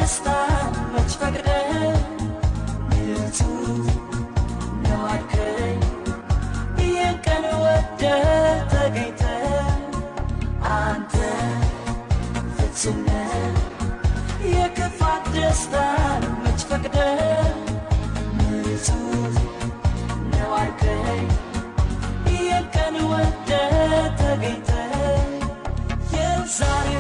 ደስታ መች ፈቅደ ምልቱ ነው አልከኝ የቀን ወደ ተገኝተ አንተ ፍጹም የክፋት ደስታ መች ፈቅደ ምልቱ ነው አልከኝ የቀን ወደ ተገኝተ የዛሬ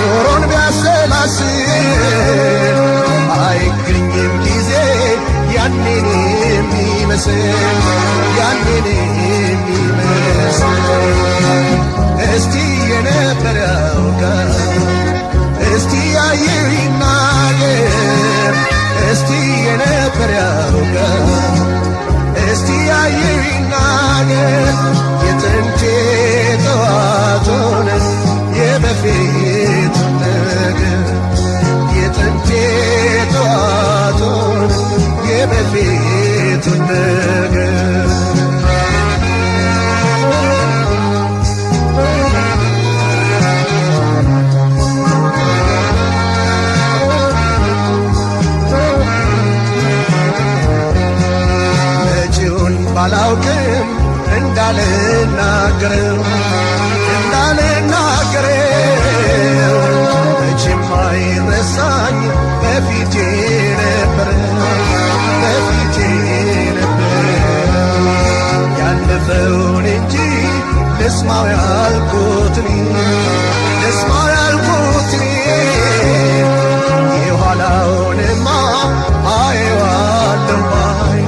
ኖሮን ቢያሰላስል አይገኝም ጊዜ ያኔን የሚመስል እስቲ የነበረ ያውቃ እስቲ ያየው ይናገር እስቲ የነበረ ያውቃ እስቲ ያየው ይናገር የጥንቴ ጠዋቱን የበፊት ነገር የጥንቴ ጠዋቱን የበፊት ነገር መጪውን ባላውቅም እንዳልናገረው መቼም አይረሳኝ በፊቴ ነበር ያለፈውን እንጂ ልስማው ያልኩትን የኋላውንማ አየዋለሁ ባይ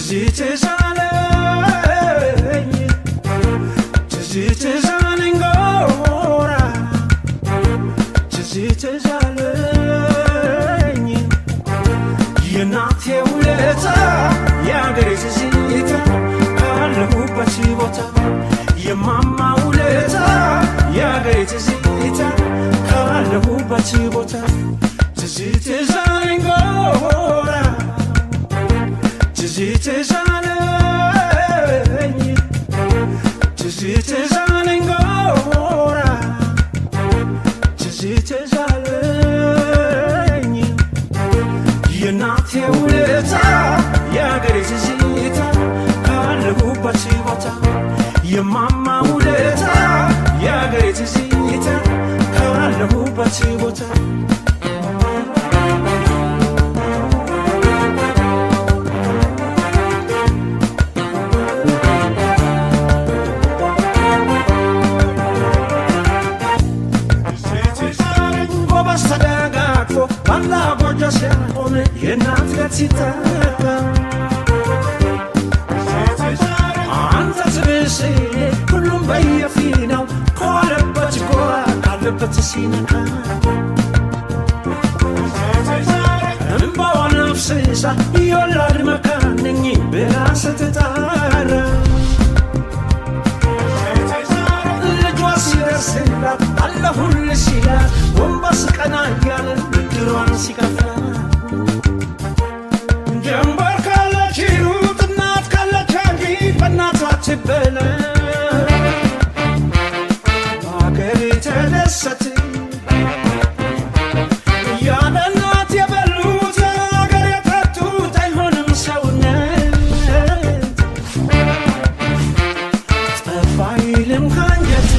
ትዝ አለኝ ትዝ አለኝ ጎራ ትዝ አለኝ የእናቴ ውለታ የአገሬ ትዝታ ካለሁበት ቦታ የማማ ውለታ የአገሬ ትዝታ ካለሁበት ቦታ ትዝ አለኝ ጎራ ትዝ አለኝ ትዝ አለኝ ጎራ ትዝ አለኝ የእናቴ ውለታ የአገሬ ትዝታ ካለሁበት ቦታ የማማ ውለታ የአገሬ ትዝታ ካለሁበት ቦታ ባላ ጎጆ ሲያቆም የእናት ቤት ሲጠጋ አንተ ትብስ ሁሉም በየፊናው ከዋለበት ጎራ ካለበት ሲነካ እምባዋን አፍስሳ የወላድ መካን ነኝ ብላ ስትጣራ ልጇ ሲደርስላት አለሁልሽ ሲላት ጎንበስ ቀና እያለ ብድሯን ሲከፍላት ጀንበር ካለች ሩጥ እናት ካለች አንዲት በእናቷ አትበለ በአገሬ ተደሰት ያለ እናት የበሉት አገር የጠጡት አይሆንም ሰውነት ጠፋ ይልም ካንጀት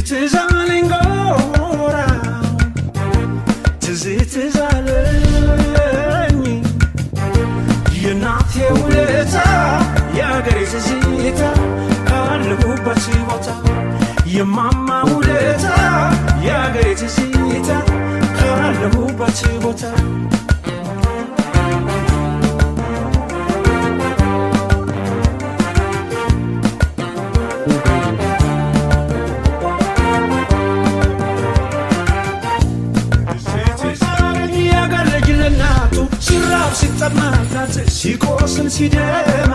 ትዝ አለኝ ጎራ ትዝ አለኝ የእናቴ ውለታ የአገሬ ትዝታ ካለሁበት ቦታ የማማ ውለታ የአገሬ ትዝታ ካለሁበት ቦታ ሲራብ ሲጠማታት ሲቆስል ሲደማ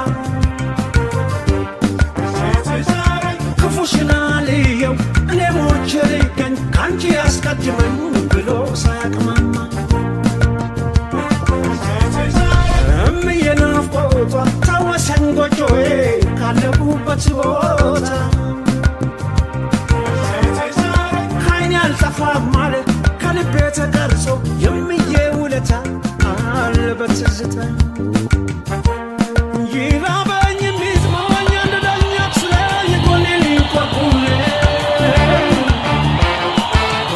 ክፉሽን አልየው እኔ ሞቼ ልገኝ ካንቺ ያስቀድመኝ ብሎ ሳያቅማማ እምዬ ናፍቆቷ ታወሰኝ ጎጆዬ ካለሁበት ቦታ ከዓይኔ አልጠፋም ማለት ከልቤ ተቀርጾ የምዬ ውለታ በትዝታ ይራበኝ የሚጥመኝ አንድ ዳኛ ስለኝ ጎኔ ሊንቆርቁሜ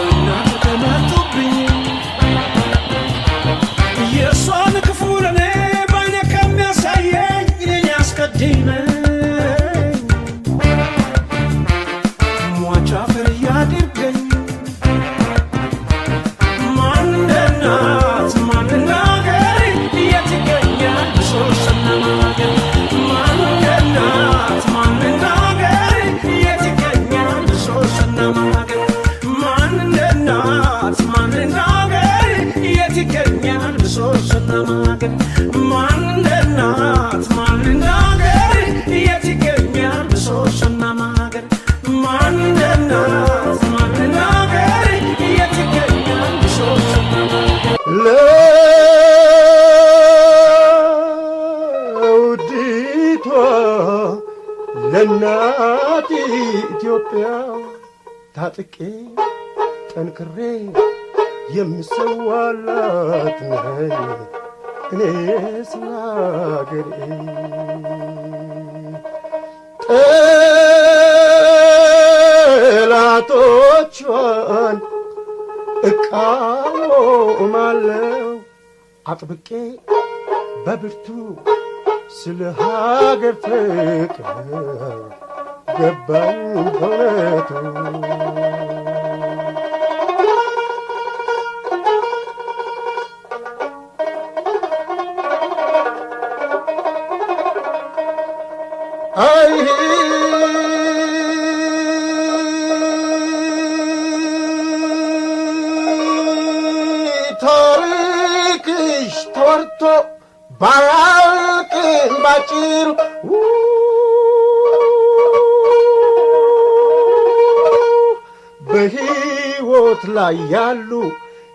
እናት ተመጡብኝ የእሷን ክፉ ለኔ ባይኔ ከሚያሳየኝ እኔን ያስቀድመኝ ሟች አፈር ያድርገኝ ለውዲቷ ለእናት ኢትዮጵያ ታጥቄ ጠንክሬ የምሰዋላት ነኝ እኔ ስለ አገሬ ጠላቶቿን እቃወማለሁ አጥብቄ በብርቱ ስለ ሀገር ፍቅር ገባኝ በእውነቱ አይ ታሪክሽ ተወርቶ ባያልቅም ባጭሩ በሕይወት ላይ ያሉ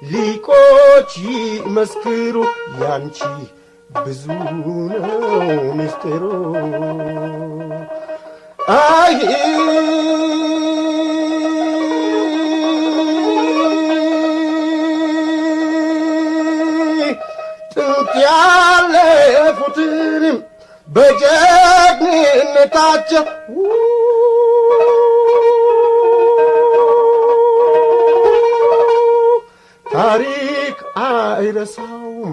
ሊቆች ይመስክሩ ያንቺ ብዙ ነው ምስጢሩ አይ ጥንት ያለፉትንም በጀግንነታቸው ታሪክ አይረሳውም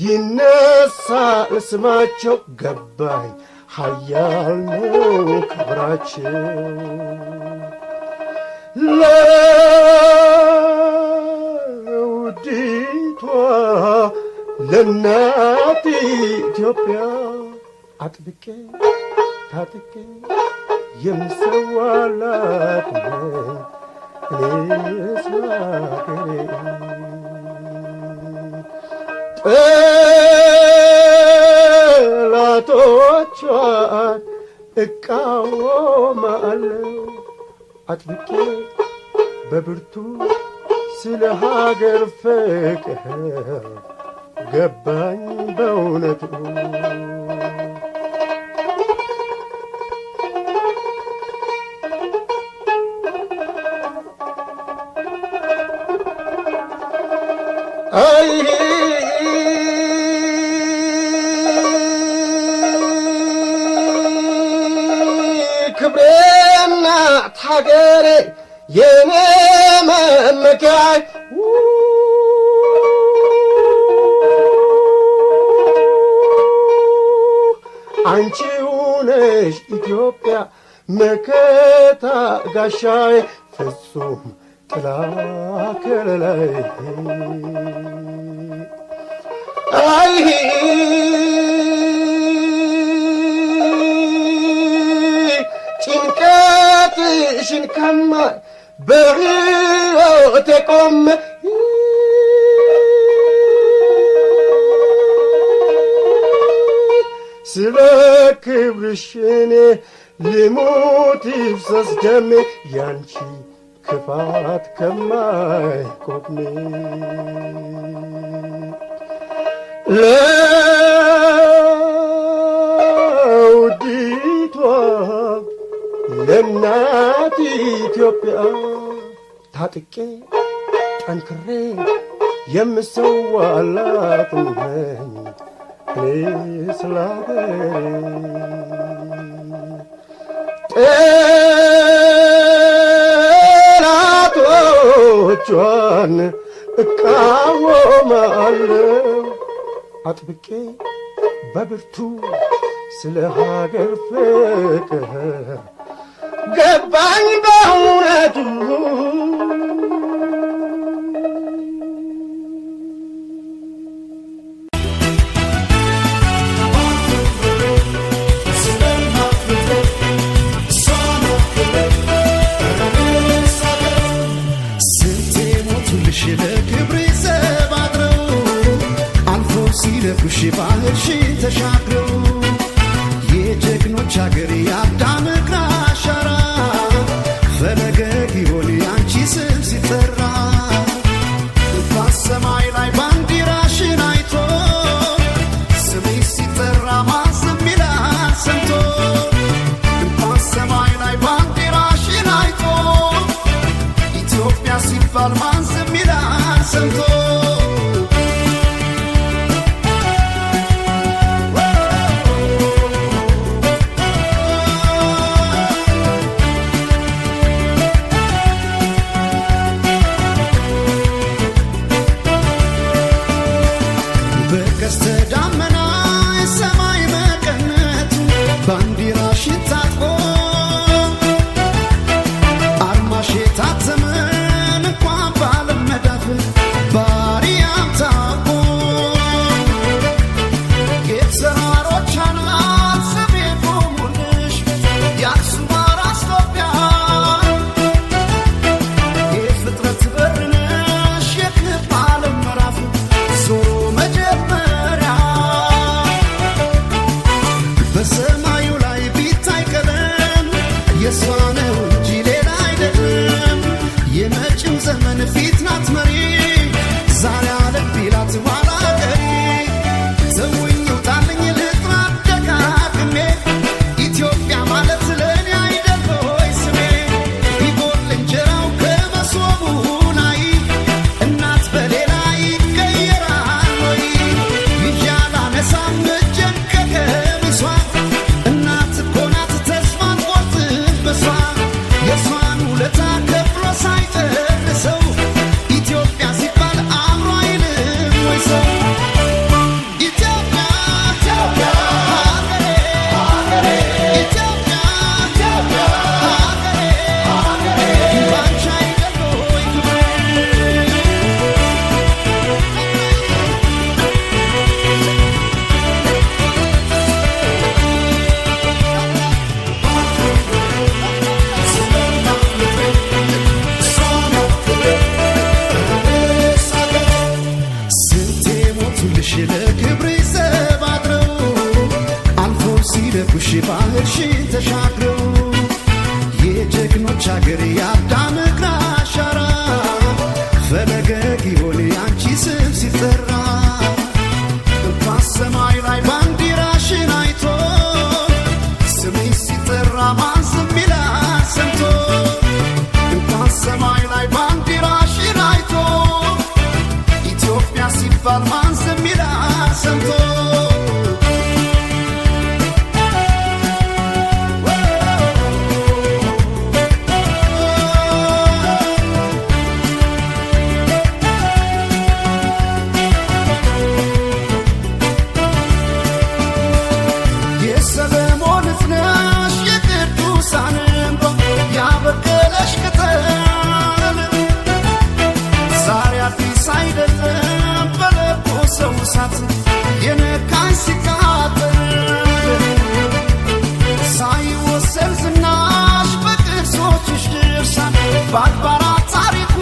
ይነሳል ስማቸው ገባኝ ኃያል ነው ክብራቸው ለውዲቷ ለእናት ኢትዮጵያ አጥብቄ ታጥቄ የምሰዋላት ነኝ እኔ ስለ አገሬ ጠላቶቿን እቃወማለሁ አጥብቄ በብርቱ ስለ ሀገር ፍቅር ገባኝ በእውነቱ አይ ክብሬና ሀገሬ የኔ መመኪያዬ አንቺው ነሽ ኢትዮጵያ መከታ ጋሻዬ ፍጹም ጥላ ከለላይ አይ ጭንቀትሽን ከማይ በሕይወቴ ቆሜ ስለ ክብርሽ እኔ ልሙት ይፍሰስ ደሜ ያንቺ ክፋት ከማይቆሜ ለውዲቷ ለእናት ኢትዮጵያ ታጥቄ ጠንክሬ የምሰዋላት ነኝ እኔ ስለ ጠላቶቿን እቃወማለሁ አጥብቄ በብርቱ ስለ ሀገር ፍቅር ገባኝ በእውነቱ ባህርሽን ተሻግረው የጀግኖች አገር የአዳም እግር አሻራ ፈለገ ጊዮን ያንቺ ስም ሲጠራ በሰማይ ላይ ባንዲራሽን አይቶ ስምሽ ሲጠራ ማዘም ይላል ሰምቶ በሰማይ ላይ ባንዲራሽን አይቶ ኢትዮጵያ ሲባል ሰምቶ በቀስተ ደመና ሰማይ መቀነቱ ባንዲራሽን ታጥቆ አርማሽ የታተመን እንኳን በዓለም መዳፍ ባሪያም ታውቆ የተራሮች አናት ስሜ ቆሙልሽ የአክሱም አራስ ኢትዮጵያ የፍጥረት በር ነሽ የክብ ዓለም ምዕራፍ ዞሮ መጀመሪያ በሰማዩ ላይ ቢታይ ቀለም የሷ ነው እንጂ ሌላ አይደለም። የመጪው ዘመን ፊት ናት መሪ ዛሬ አለም ቢላት ኋላ ቀሪ ተውኝ ውጣልኝ ልጥራ ደጋግሜ ኢትዮጵያ ማለት ለእኔ አይደል ሆይ ስሜ ቢጎል እንጀራው ከመሶቡ ላይ እናት በሌላ ይቀየራል ወይ ይዣላ ነሳም እጄን ከቀሚሷ እናት እኮ ናት ተስፋ ትቆርጥ በሷ የሷን ውለታ ከፍሎ ሳይጨርሰው ኢትዮጵያ ሲባል አእምሮ አይልም ወይ ሰው ኢትዮጵያ ኢትዮጵያ ሀገሬ ሀገሬ ኢትዮጵያ ኢትዮጵያ ሀገሬ ሀገሬ ባንቺ አይደል ወይ ክብሬ ስንቴ ሞቱልሽ ለክብሬ ዘብ አድረው አልፎ ሲደጉሽ ባህርሽን ተሻግረው የጀግኖች አገር የአዳም እግር አሻራ ፈለገ ጊዮን ያንቺ ስም ሲጠራ እንኳን ሰማይ ላይ ባንዲራሽን አይቶ ስምሽ ሲጠራ ማን ዝም ይላል ሰምቶ እንኳን ሰማይ ላይ ባንዲራሽን አይቶ ኢትዮጵያ ሲባል ማን ዝም ይላል ሰምቶ የሰለሞን ዝናሽ የቅዱሳን እንባ ያበቀለሽ ቅጠል ዛሬ አዲስ አይደለም በለቆ ሰው እሳት የነካኝ ሲቃጠል ሳይወሰን ዝናሽ በቅርሶችሽ ድርሳን በአድባራት ታሪኩ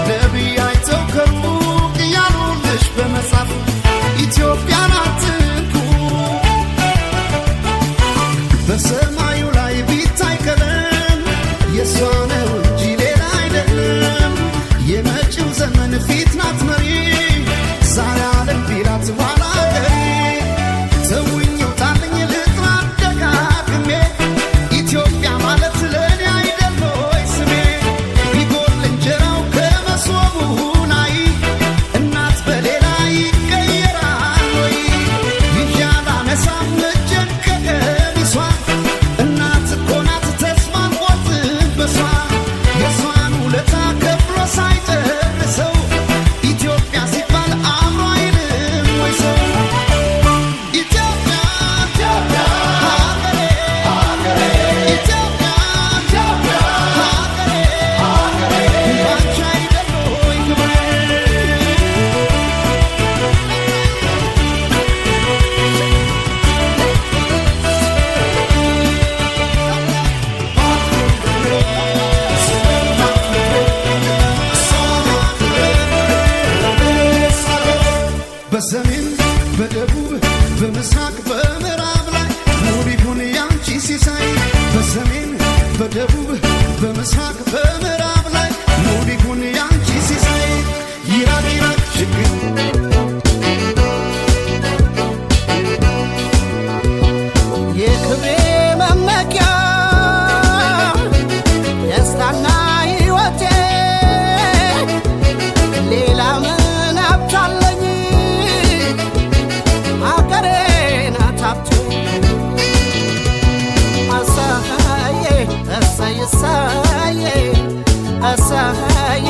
ነቢይ አይተው ከሩቅ እያሉልሽ በመጻፍ ኢትዮጵያን አትንኩ በሰማዩ ላይ ቢታይ ቀለም የሷ ነው እንጂ ሌላ አይደለም። የመጪው ዘመን ፊት ናት መሪ ዛሬ አለም ቢላ መሳዬ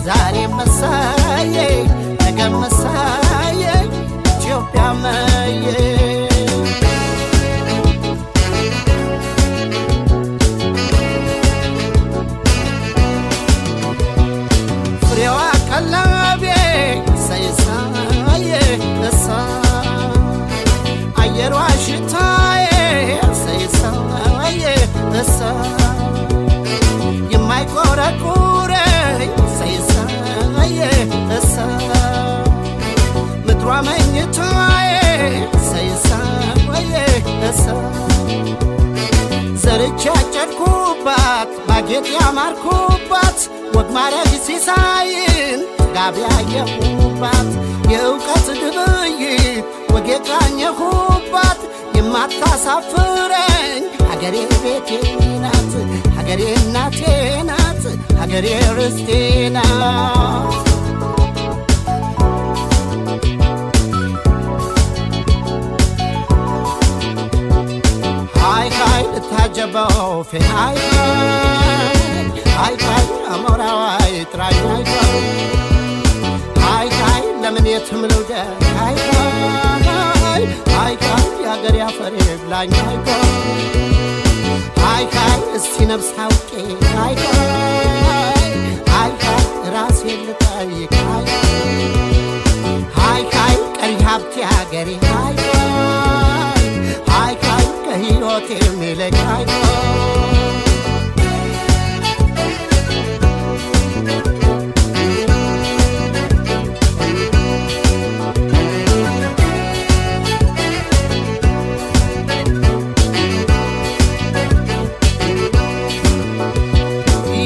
ዛሬ መሳዬ ነገ መሳዬ ኢትዮጵያ መዬ ፍሬዋ ቀለቤ ሰይሳዬ እሳ አየሯ ሽታዬ ሰይሳዬ እሳ የማይቆረቁረኝ ሰይሳዬ እሳ ምድሯ መኝታዬ ሰይሳዬ እሳ ዘርቼ ያጨድኩባት ባጌጥ ያማርኩባት ወግ ማረግ ሲሳይን ጥጋብ ያየሁባት የእውቀት ድብይት ወግ የቃኘሁባት የማታሳፍረኝ ሀገሬ ቤቴ ናት ሀገሬ እናቴ ናት ሀገሬ ርስቴ ናት ሃይ ሃይ ልታጀበው ፌ ሃይ ሃይ ሃይ አሞራዋይ ጥራኝ ሃይ ሃይ ሃይ ለምን የትም ልውደ ሃይ ሃይ ሃይ የአገር ያፈሬ ብላኝ ሃይ ሃይ ሃይ እስቲ ነፍስ አውቄ ሃይ ሃይ ራሴን ልጠይቅ ሃይ ሃይ ቀሪ ሀብቴ አገሬ ሃይ ሃይ ከሕይወቴ የሚለኝ ሃይ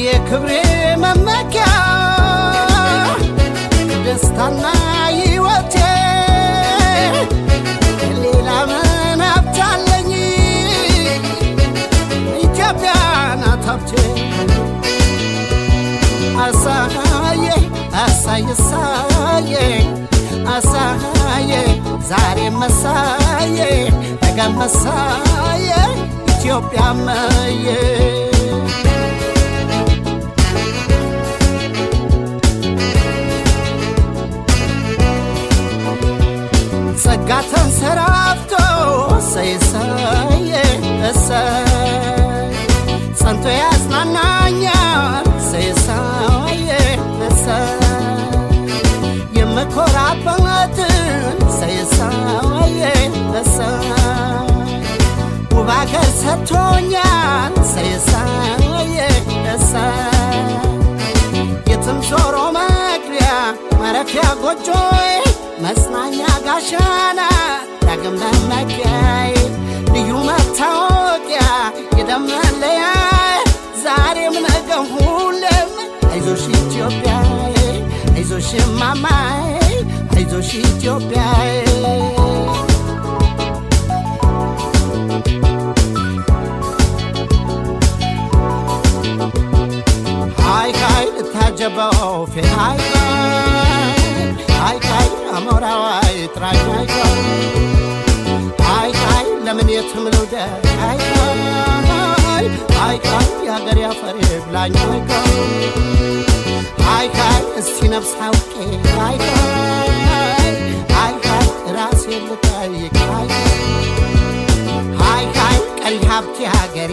የክብሬ መመኪያ ደስታና ሕይወቴ ሌላ ምን ሀብታለኝ ኢትዮጵያ ናት ሀብቴ አሳዬ አሳዬ ሳዬ አሳዬ ዛሬ መሳዬ ነገ መሳዬ ኢትዮጵያ መዬ ጸጋ ተንሰራፍቶ ሰይሳዬ እሰይ ጸንቶ ያጽናናኛል ሰይሳዬ እሰይ የምኮራበትን ሰይሳዬ እሰይ ውብ አገር ሰጥቶኛል ሰይሳዬ እሰይ የትም ዞሮ መግቢያ ማረፊያ ጎጆዬ መጽናኛ ጋሻና ዳግም መመኪያዬ ልዩ መታወቂያ የደም መለያዬ ዛሬም ነገም ሁሌም አይዞሽ ኢትዮጵያዬ አይዞሽ ማማዬ አይዞሽ ኢትዮጵያዬ ሃይ ሃይ ልታጀበው ፌ ሃይ ሃይ አሞራዋይ ጥራኝ ሃይ ሃይ ለምን የትም ልውደ ሃይ ሃይ የአገር ያፈሬ ብላኝ ሃይ እስቲ ነፍስ አውቄ ሃይ ራሴን ልጠይቅ ሃይ ቀሪ ሀብቴ ሀገሬ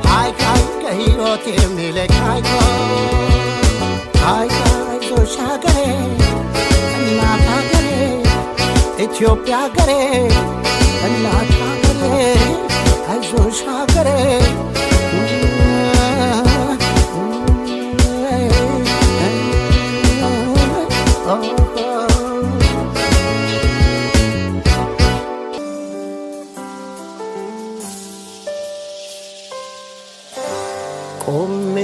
ሃይ ከሕይወቴ የሚለቅ ሃይ አይዞሽ ሀገሬ እናት ሀገሬ ኢትዮጵያ ሀገሬ እናት ሀገሬ አይዞሽ ሀገሬ ቆሜ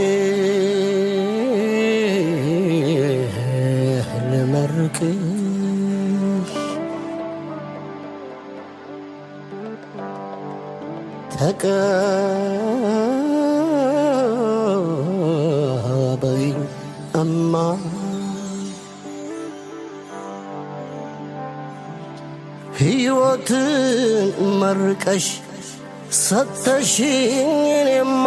ልመርቅሽ ተቀበይኝ እማ ሕይወትን መርቀሽ ሰተሽኝ እኔማ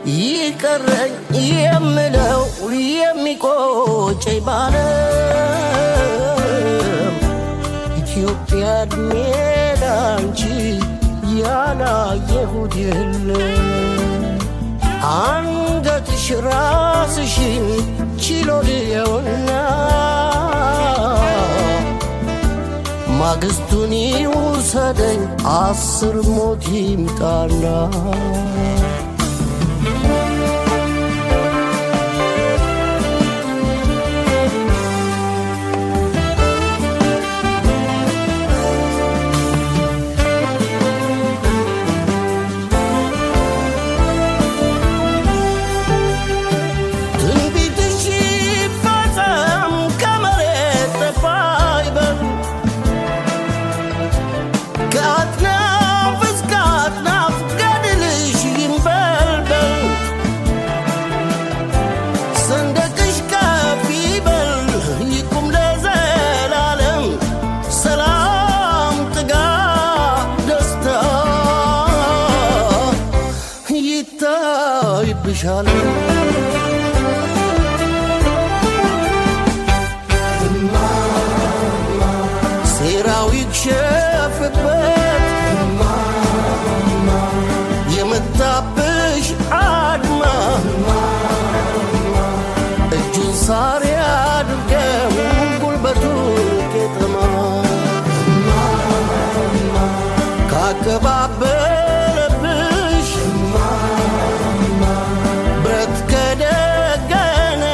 ይቀረኝ የምለው የሚቆጨኝ ባለም ኢትዮጵያ እድሜ ላንቺ ያላየሁት የለም አንገትሽ ራስሽን ችሎ ልየውና ማግስቱን ይውሰደኝ 10 ሞት ይምጣና ይታይብሻል ሴራው ይክሸፍበት የመጣብሽ አድማ እጁን ሳር ያድርገው ጉልበቱን ቄጠማ ካቀባበለብሽ ብረት ከደገነ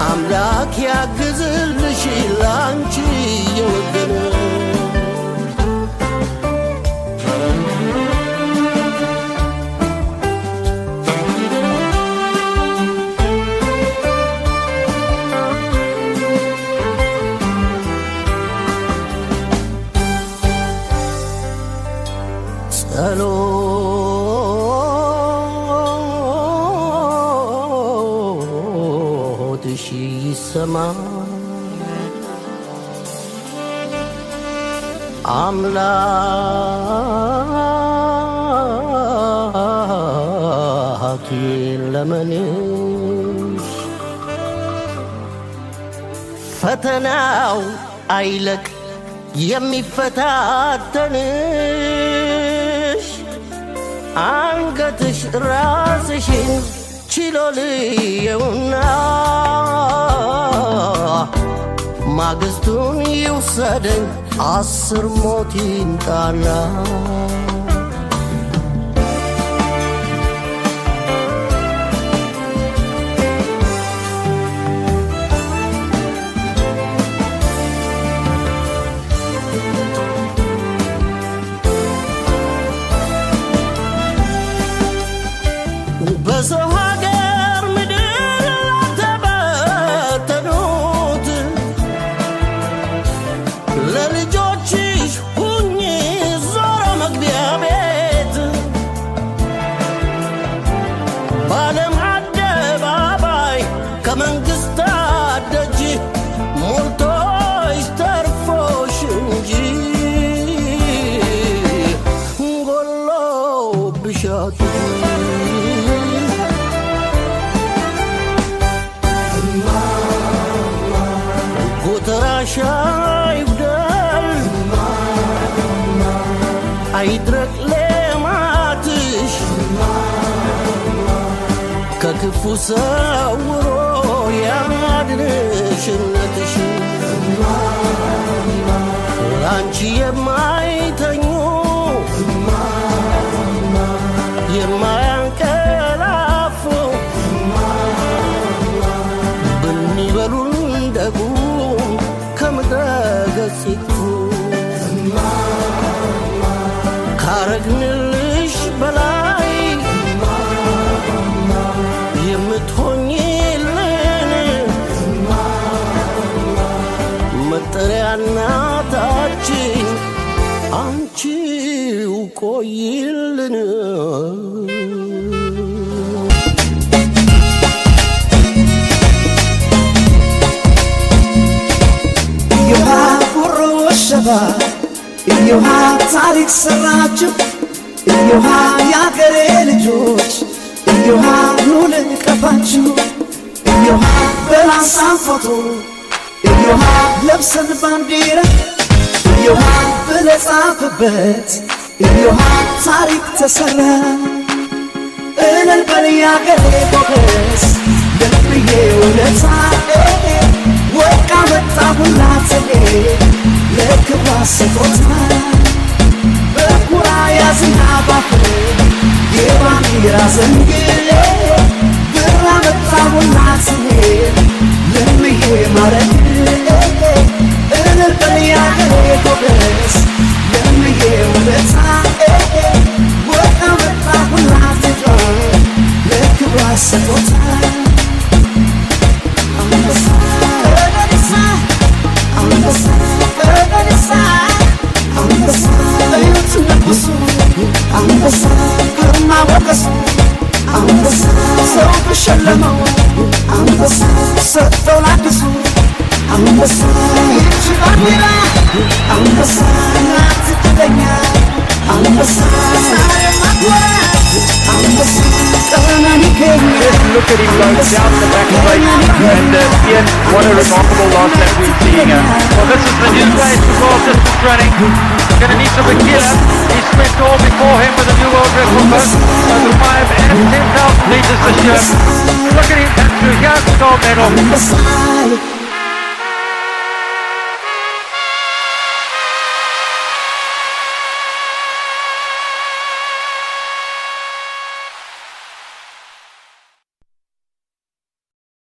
አምላክ ያግዝልሽ ላንቺ የወገነ ጸሎትሽ ይሰማ አምላክ ለመንሽ ፈተናው አይለቅ የሚፈታተንሽ አንገትሽ ራስሽን ችሎ ልየውና ማግስቱን ይውሰደኝ 10 ሞት ይምጣና በሰው ሀገር ምድር ተበተኑት ለልጆችሽ ሁኚ ዞሮ መግቢያ ቤት በዓለም አደባባይ ከመንግሥታት ደጅ ሞልቶሽ ተርፎሽ እንጂ ጎሎብሻት ጎተራሽ አይጉደል አይድረቅ ሌማትሽ ከክፉ ሰውሮ ያድንሽ እምነትሽ ላንቺ የማይተኙ የማያንቀላፉ ብንበሉ እንደጉ ከምድረ ገጽ ይጥፉ ካረግንልሽ በላይ የምትሆኝልን መጠሪያ እናታችን አንቺው ቆይልን እዮሃ ታሪክ ሰራችሁ እዮሃ የአገሬ ልጆች እዮሃ ኑ ልንቀፋችሁ እዮሃ በላሳን ፎቶ እዮሃ ለብሰን ባንዲራ እዮሃ ብለህ ጻፍበት እዮሃ ታሪክ ተሰራ እልል በል የአገሬ ጎበዝ ለልብዬ ውለታ ወርቅ አመጣሁላት ለክብሯ ስጦታ በኩራ ያዝና ባፍር የባንዲራ ዘንግ ብር አመጣሁላት ለልብዬ ማረግ እልል በል የአገሬ ጎበዝ ለልብዬ ውለታ ወርቅ አመጣሁላት ለክብሯ ስጦታ አንበሳ ግርማ ሞገሱ አንበሳ ሰው ተሸለመው አንበሳ ሰጠው ላዲሱ አንበሳ ይህች ባንዲራ አንበሳ ናት ትለኛ አንበሳ ዛሬም አትወራት አንበሳ ቀናን ይገኛል Look at him go down the back straight and Ian, what a remarkable last lap we're seeing. Well, this is the new place for world distance running. Going to need some Akila. He swept all before him with a new world record both over 5 and 10,000 metres this year. Look at him come through. Here's the gold medal.